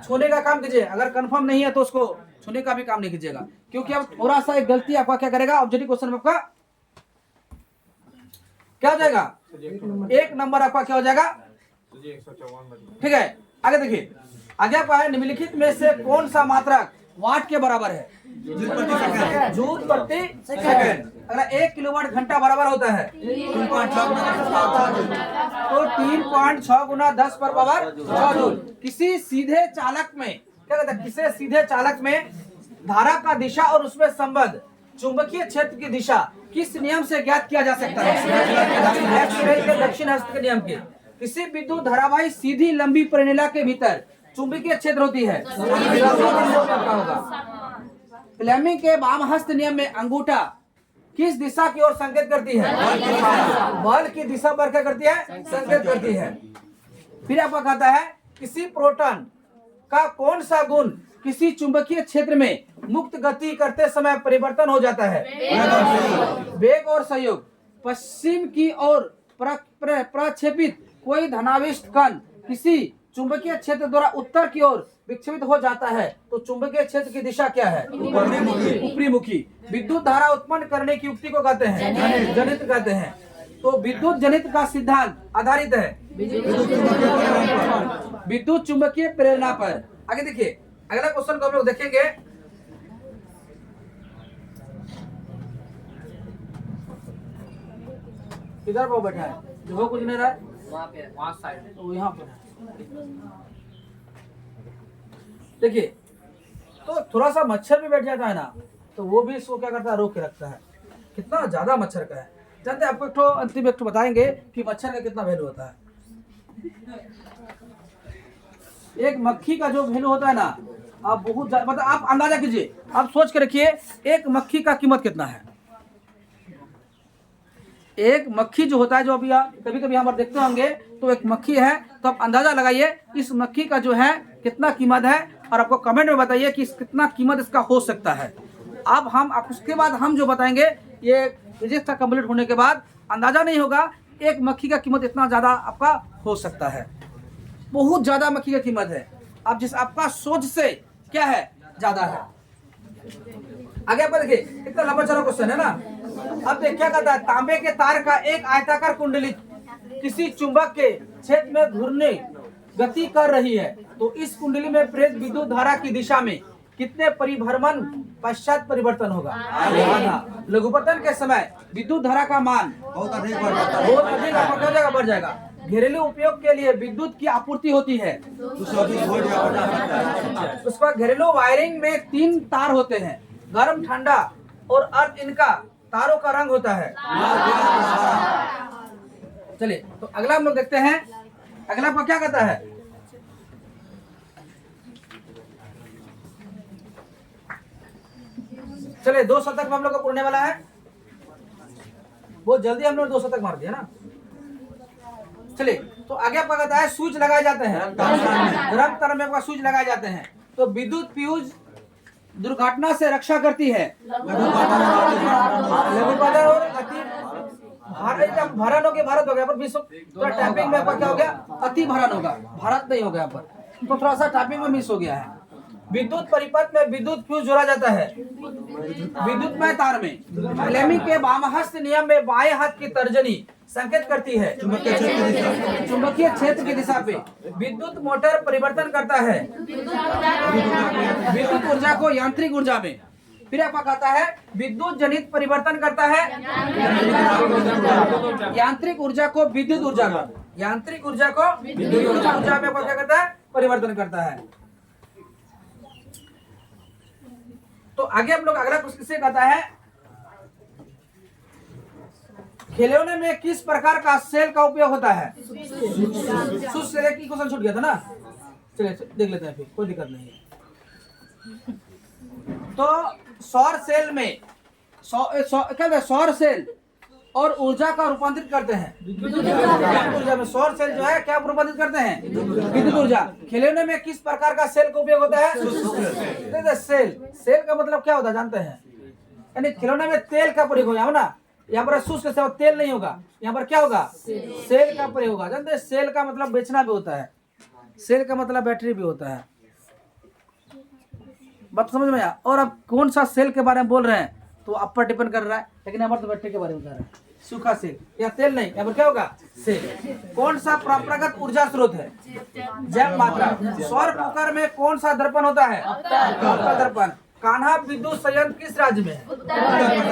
S1: छूने का काम कीजिए। अगर कंफर्म नहीं है तो उसको छूने का भी काम नहीं कीजिएगा, क्योंकि अब थोड़ा सा एक गलती आपका क्या करेगा, ऑब्जेक्टिव क्वेश्चन में आपका क्या हो जाएगा? 1 नंबर आपका क्या हो जाएगा? ठीक है। आगे देखिए, आगे आपका है, निम्नलिखित में से कौन सा मात्रक वाट के बराबर है, जूल प्रति सेकंड। अगर 1 किलोवाट घंटा बराबर होता है तो 3.6 गुना 10 पर पावर 6 जूल। किसी सीधे चालक में क्या कहते हैं, किसी सीधे चालक में धारा का दिशा और उसमें संबद्ध चुंबकीय क्षेत्र की दिशा किस नियम से ज्ञात किया जा सकता है? दक्षिण हस्त के नियम के। किसी विद्युत धारावाही सीधी लंबी परिनीला के भीतर चुंबकीय क्षेत्र होती है। फ्लेमिंग के वाम हस्त नियम में अंगूठा किस दिशा की ओर संकेत करती है? बल की दिशा पर क्या करती है? संकेत करती है। फिर आपका कहता है किसी प्रोटॉन का कौन सा गुण किसी चुंबकीय क्षेत्र में मुक्त गति करते समय परिवर्तन हो जाता है? वेग और संयोग। पश्चिम की ओर प्रक्षेपित कोई धनाविष्ट कण किसी चुंबकीय क्षेत्र द्वारा उत्तर की ओर विक्षेपित हो जाता है तो चुंबकीय क्षेत्र की दिशा क्या है? ऊपरी मुखी। विद्युत धारा उत्पन्न करने की युक्ति को कहते हैं जनित कहते हैं। तो विद्युत जनित का सिद्धांत आधारित है विद्युत चुंबकीय प्रेरणा पर। आगे देखिए अगला क्वेश्चन को हम लोग देखेंगे। किधर वो बैठा है जो वो कुछ नहीं रहा है? वहाँ पे, वहाँ साइड, तो यहाँ पर देखिए। तो थोड़ा सा मच्छर भी बैठ जाता है ना तो वो भी इसको क्या करता है? रोक के रखता है। कितना ज्यादा मच्छर का है जानते हैं? आपको एक तो अंतिम एक तो बताएंगे कि मच्छर का कितना वैल्यू होता है। एक मक्खी का जो वैल्यू होता है ना, आप बहुत मतलब आप अंदाजा कीजिए, आप सोच के रखिए एक मक्खी का कीमत कितना है। एक मक्खी जो होता है, जो अभी आप कभी कभी यहाँ पर देखते होंगे, तो एक मक्खी है, तो आप अंदाजा लगाइए इस मक्खी का जो है कितना कीमत है, और आपको कमेंट में बताइए कि कितना कीमत इसका हो सकता है। अब हम उसके बाद हम जो बताएंगे ये फिजिक्स का कंप्लीट होने के बाद अंदाजा नहीं होगा एक मक्खी का कीमत इतना ज्यादा आपका हो सकता है। बहुत ज्यादा मक्खी का कीमत है, अब जिस आपका सोच से क्या है ज्यादा है। आगे आप देखिए कितना लंबा चला क्वेश्चन है ना। अब देखिए क्या कहता है, तांबे के तार का एक आयताकार कुंडली किसी चुंबक के क्षेत्र में घूमने गति कर रही है, तो इस कुंडली में प्रेरित विद्युत धारा की दिशा में कितने परिभ्रमण पश्चात परिवर्तन होगा? लघुपतन के समय विद्युत धारा का मान बहुत अधिक बढ़ जाएगा। घरेलू उपयोग के लिए विद्युत की आपूर्ति होती है, उसका घरेलू वायरिंग में 3 तार होते हैं, गर्म, ठंडा और अर्ध। इनका तारों का रंग होता है। चलिए तो अगला हम लोग देखते हैं, अगला आपका क्या कहता है? चलिए 2 शतक हम लोग को पूरने वाला है, बहुत जल्दी हम लोग 2 शतक मार दिया ना। चलिए तो आगे आपका कहता है स्विच लगाए जाते हैं, गर्म तरल में आपका स्विच लगाए जाते हैं, तो विद्युत फ्यूज दुर्घटना से रक्षा करती है। लघुपतन और अति भरण हो गया, भारत हो गया पर विश्व थोड़ा टैपिंग में आपका क्या हो गया? अति भरण होगा, भारत नहीं हो गया पर, तो थोड़ा सा टैपिंग में मिस हो गया है। विद्युत परिपथ में विद्युत फ्यूज जोड़ा जाता है विद्युतमय तार में। फ्लेमिंग के वामहस्त नियम में बाएं हाथ की तर्जनी संकेत करती है चुंबकीय क्षेत्र की दिशा पे। विद्युत मोटर परिवर्तन करता है विद्युत ऊर्जा को यांत्रिक ऊर्जा में। फिर आपका कहता है विद्युत जनित परिवर्तन करता है यांत्रिक ऊर्जा को विद्युत ऊर्जा में, यांत्रिक ऊर्जा को विद्युत ऊर्जा में क्या करता है? परिवर्तन करता है। तो आगे हम लोग अगला क्वेश्चन से कहता है खिलौने में किस प्रकार का सेल का उपयोग होता है? शुष्क सेल की क्वेश्चन छूट गया था ना, चलिए देख लेते हैं, फिर कोई दिक्कत नहीं है। तो सौर सेल में क्या सौर सेल और ऊर्जा का रूपांतरित करते हैं ऊर्जा में। सौर सेल जो है क्या रूपांतरित करते हैं? विद्युत ऊर्जा। खिलौने में किस प्रकार का सेल का उपयोग होता है? सेल का मतलब क्या होता है जानते हैं? यानी खिलौने में तेल का प्रयोग होगा ना, यहाँ पर शुष्क से तेल नहीं होगा, यहाँ पर क्या होगा? सेल का प्रयोग होगा। जानते हैं सेल का मतलब बेचना भी होता है, सेल का मतलब बैटरी भी होता है। बात समझ में आया? और अब कौन सा सेल के बारे में बोल रहे हैं तो आप पर डिपेंड कर रहा है, लेकिन हमारे तो बैटरी के बारे में बता रहे हैं। सूखा सेल, या तेल नहीं, यहाँ पर क्या होगा? सेल। कौन सा परंपरागत ऊर्जा स्रोत है? जैव मात्रा। सौर कुकर में कौन सा दर्पण होता है? अवतल दर्पण। कान्हा विद्युत संयंत्र किस राज्य में है?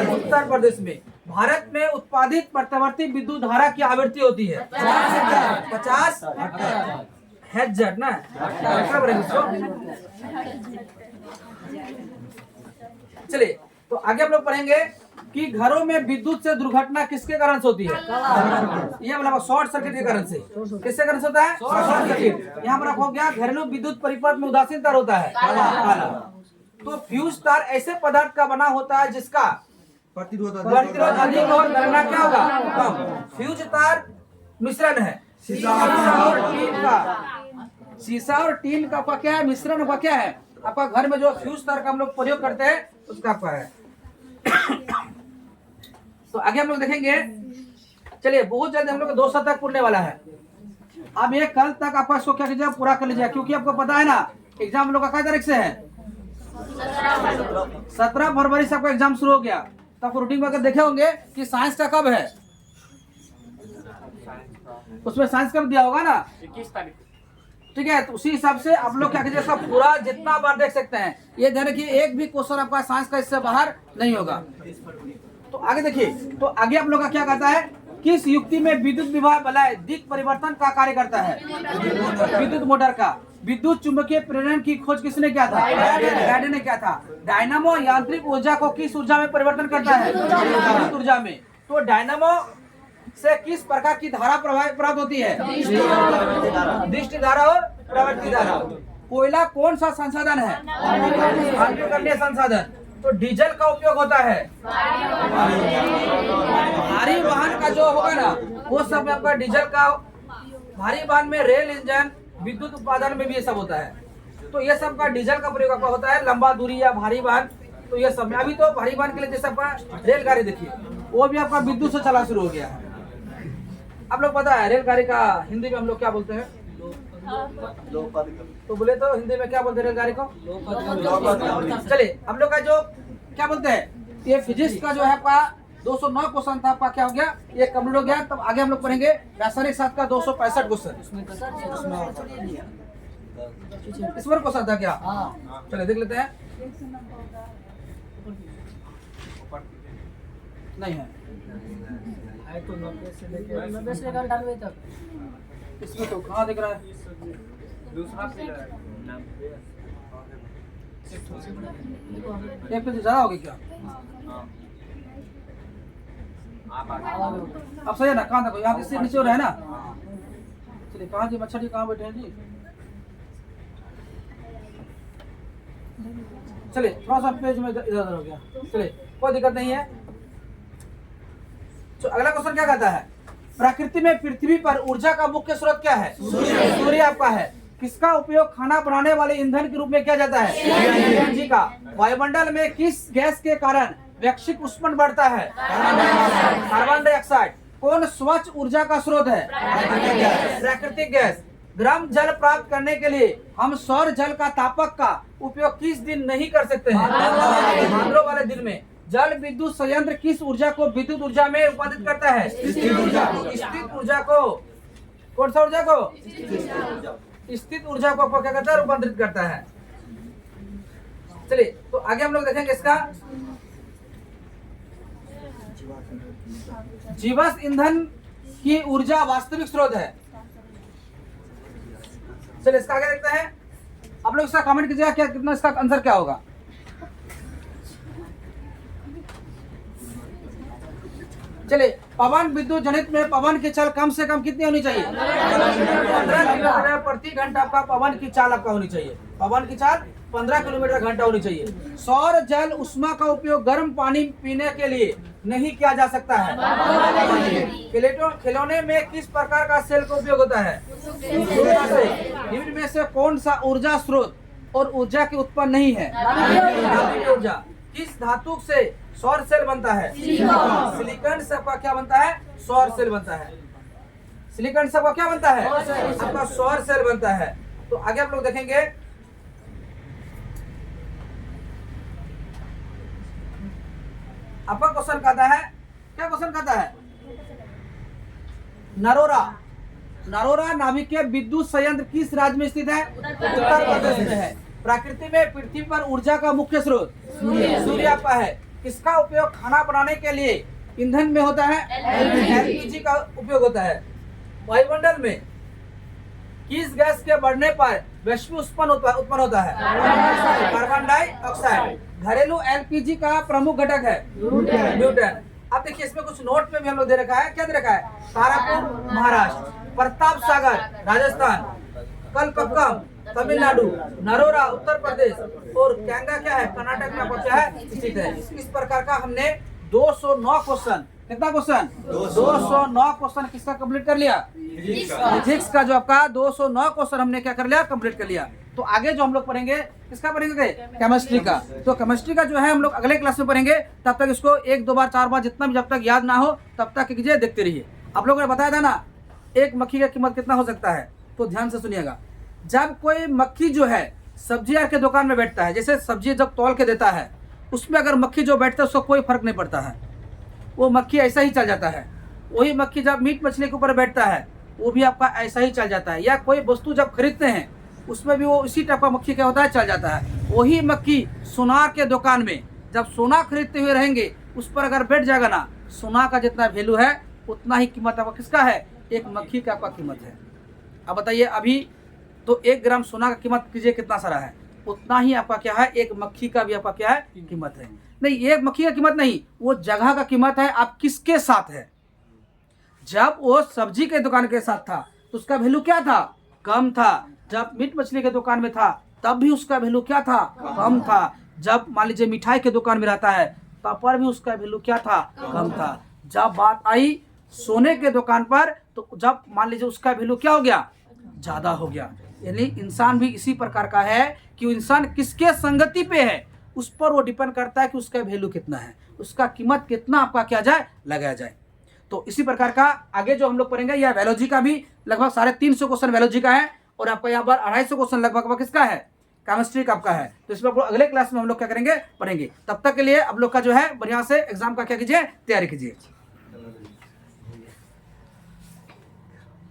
S1: उत्तर प्रदेश में। भारत में उत्पादित प्रत्यावर्ती विद्युत धारा की आवृत्ति होती है 50 हर्ट्ज ना। चलिए, तो आगे हम लोग पढ़ेंगे कि घरों में विद्युत से दुर्घटना किसके कारण से होती है? ये मतलब शॉर्ट सर्किट के कारण से। किसके कारण से होता है? Short circuit. यहाँ पर हो गया घरेलू विद्युत परिपथ में उदासीन तार होता है काला। तो फ्यूज तार ऐसे पदार्थ का बना होता है जिसका प्रतिरोध अधिक और गणना क्या होगा? कम। फ्यूज तार मिश्रण है शीशा और टीन का। शीशा और टीन का आपका क्या है? मिश्रण आपका क्या है? आपका घर में जो फ्यूज तार का हम लोग प्रयोग करते हैं उसका आपका है। तो आगे हम लोग देखेंगे। चलिए, बहुत जल्द हम लोग 2 तक पूरने वाला है। अब ये कल तक आपका इसको क्या कीजिए? पूरा कर लीजिए, क्योंकि आपको पता है ना एग्जाम हम लोग का क्या तारीख से है? 17 फरवरी से आपका एग्जाम शुरू हो गया। तो आपको रूटीन में अगर देखे होंगे कि साइंस का कब है, उसमें साइंस कब दिया होगा ना? 21 तारीख। ठीक है, तो उसी हिसाब से आप लोग क्या कीजिए? सब पूरा जितना बार देख सकते हैं। ये ध्यान रखिए, एक भी क्वेश्चन आपका साइंस का इससे बाहर नहीं होगा। तो आगे देखिए, तो आगे आप लोग का क्या कहता है? किस युक्ति में विद्युत विभव बलय दिक् परिवर्तन का कार्य करता है? विद्युत मोटर का। विद्युत चुंबकीय प्रेरण की खोज किसने किया था? फैराडे ने किया था। डायनामो यांत्रिक ऊर्जा को किस ऊर्जा में परिवर्तन करता है? विद्युत ऊर्जा में। तो डायनामो से किस प्रकार की धारा प्राप्त होती है? दृष्टि धारा और प्रवृत्ति धारा। कोयला कौन सा संसाधन है? नवीकरणीय संसाधन। तो डीजल का उपयोग होता है भारी वाहन का जो होगा ना, वो सब में आपका डीजल का। भारी वाहन में रेल इंजन, विद्युत उत्पादन में भी ये सब होता है। तो ये सब का डीजल का प्रयोग आपका होता है लंबा दूरी या भारी वाहन। तो ये सब में अभी तो भारी वाहन के लिए जैसे आपका रेलगाड़ी देखिए, वो भी आपका विद्युत से चला शुरू हो गया है। आप लोग पता है रेलगाड़ी का हिंदी में हम लोग क्या बोलते हैं? तो बोले तो हिंदी में क्या बोलते हैं रेलगाड़ी को? चलिए, हम लोग का जो क्या बोलते हैं, ये फिजिक्स का जो है आपका 209 क्वेश्चन था आपका, क्या हो गया? ये कंप्लीट हो गया। तब आगे हम लोग पढ़ेंगे रासायनिक शास्त्र का 265 क्वेश्चन। इस पर क्वेश्चन था क्या? चलिए देख लेते हैं। नहीं है तो 90 से लेकर 98 तक। इसमें तो कहाँ दिख रहा है? दूसरा एक पे ज्यादा होगी क्या? अब सही है ना? कहाँ तक? यहाँ इससे नीचे हो रहा है ना? चलिए, कहाँ जी मच्छर जी कहाँ बैठे हैं जी? चलिए, थोड़ा सा पेज में इधर उधर हो गया। चलिए, कोई दिक्कत नहीं है। तो अगला क्वेश्चन क्या कहता है? प्रकृति में पृथ्वी पर ऊर्जा का मुख्य स्रोत क्या है? सूर्य आपका है। किसका उपयोग खाना बनाने वाले ईंधन के रूप में किया जाता है? सीएनजी का। वायुमंडल में किस गैस के कारण वैश्विक उष्णता बढ़ता है? Carbon dioxide. कौन स्वच्छ ऊर्जा का स्रोत है? प्राकृतिक गैस। गर्म जल प्राप्त करने के लिए हम सौर जल का तापक का उपयोग किस दिन नहीं कर सकते हैं? मानव वाले दिन में। जल विद्युत संयंत्र किस ऊर्जा को विद्युत ऊर्जा में रूपांतरित करता है? स्थित ऊर्जा को। कौन सा ऊर्जा को? स्थित ऊर्जा को क्या कहता है? रूपांतरित करता है। चलिए, तो आगे हम लोग देखेंगे इसका। जीवाश्म ईंधन की ऊर्जा वास्तविक स्रोत है। चलिए, इसका आगे देखते हैं। आप लोग इसका कमेंट कीजिएगा क्या कितना इसका आंसर क्या होगा। चलिए, पवन विद्युत जनित में पवन की चाल कम से कम कितनी होनी चाहिए? 15 किलोमीटर प्रति घंटा आपका पवन की चाल आपका होनी चाहिए। पवन की चाल 15 किलोमीटर घंटा होनी चाहिए। सौर जल उष्मा का उपयोग गर्म पानी पीने के लिए नहीं किया जा सकता है। खिलौने में किस प्रकार का सेल का उपयोग होता है? निम्न में से कौन सा ऊर्जा स्रोत और ऊर्जा की उत्पन्न नहीं है? ऊर्जा। किस धातु से सौर सेल बनता है? सिलिकॉन से आपका क्या बनता है? सौर सेल बनता है। सिलिकॉन से आपका क्या बनता है? आपका सौर सेल बनता है। तो आगे आप लोग देखेंगे। आपका क्वेश्चन कहता है, क्या क्वेश्चन कहता है? नरोरा। नरोरा नाभिकीय विद्युत संयंत्र किस राज्य में स्थित है? उत्तर प्रदेश में है। प्रकृति में पृथ्वी पर ऊर्जा का मुख्य स्रोत सूर्य आपका है। किसका उपयोग खाना बनाने के लिए ईंधन में होता है? एलपीजी का उपयोग होता है। वायुमंडल में किस गैस के बढ़ने पर वैश्विक उत्पन्न होता है? Carbon dioxide. घरेलू एलपीजी का प्रमुख घटक है न्यूटन। अब देखिए इसमें कुछ नोट में भी हम लोग दे रखा है। क्या दे रखा है? तारापुर महाराष्ट्र, प्रताप सागर राजस्थान, कलपक्कम तमिलनाडु, नरोरा उत्तर प्रदेश और कैंगा क्या है? कर्नाटक में क्या है? स्थित है। इस प्रकार का हमने 209 क्वेश्चन, कितना क्वेश्चन? 209 क्वेश्चन किसका कंप्लीट कर लिया? फिजिक्स का जो आपका 209 क्वेश्चन हमने क्या कर लिया? कंप्लीट कर लिया। तो आगे जो हम लोग पढ़ेंगे किसका पढ़ेंगे? केमिस्ट्री का। तो केमिस्ट्री का जो है हम लोग अगले क्लास में पढ़ेंगे। तब तक इसको 1 2 बार 4 बार जितना भी जब तक याद ना हो तब तक कीजिए, देखते रहिए। आप लोगों ने बताया था ना एक मक्खी का कीमत कितना हो सकता है, तो ध्यान से सुनिएगा। जब कोई मक्खी जो है सब्जी के दुकान में बैठता है, जैसे सब्जी जब तौल के देता है उसमें अगर मक्खी जो बैठता है उसको कोई फर्क नहीं पड़ता है, वो मक्खी ऐसा ही चल जाता है। वही मक्खी जब मीट मछली के ऊपर बैठता है वो भी आपका ऐसा ही चल जाता है। या कोई वस्तु जब खरीदते हैं उसमें भी वो इसी टाइप का मक्खी क्या होता है? चल जाता है। वही मक्खी सोनार के दुकान में जब सोना खरीदते हुए रहेंगे उस पर अगर बैठ जाएगा ना, सोना का जितना वैल्यू है उतना ही कीमत आपका किसका है? एक मक्खी का आपका कीमत है। अब बताइए अभी तो 1 ग्राम सोना का कीमत कीजिए कितना सारा है, उतना ही आपका क्या है? एक मक्खी का भी आपका क्या है? कीमत है। नहीं, एक मक्खी का कीमत नहीं, वो जगह का कीमत है। आप किसके साथ है? जब वो सब्जी के दुकान के साथ था तो उसका वैल्यू क्या था? कम था। जब मीट मछली के दुकान में था तब भी उसका वैल्यू क्या था? कम था। जब मान लीजिए मिठाई के दुकान में रहता है तब पर भी उसका वैल्यू क्या था? कम था। जब बात आई सोने के दुकान पर तो जब मान लीजिए उसका वैल्यू क्या हो गया? ज्यादा हो गया। यानी इंसान भी इसी प्रकार का है कि इंसान किसके संगति पे है उस पर वो डिपेंड करता है कि उसका वैल्यू कितना है, उसका कीमत कितना आपका क्या जाए? लगाया जाए। तो इसी प्रकार का आगे जो हम लोग पढ़ेंगे यह बायोलॉजी का भी लगभग 350 क्वेश्चन बायोलॉजी का है और आपका यहाँ पर 250 क्वेश्चन लगभग किसका है? केमिस्ट्री का आपका है। तो इसमें अगले क्लास में हम लोग क्या करेंगे? पढ़ेंगे। तब तक के लिए आप लोग का जो है बढ़िया से एग्जाम का क्या कीजिए? तैयारी कीजिए।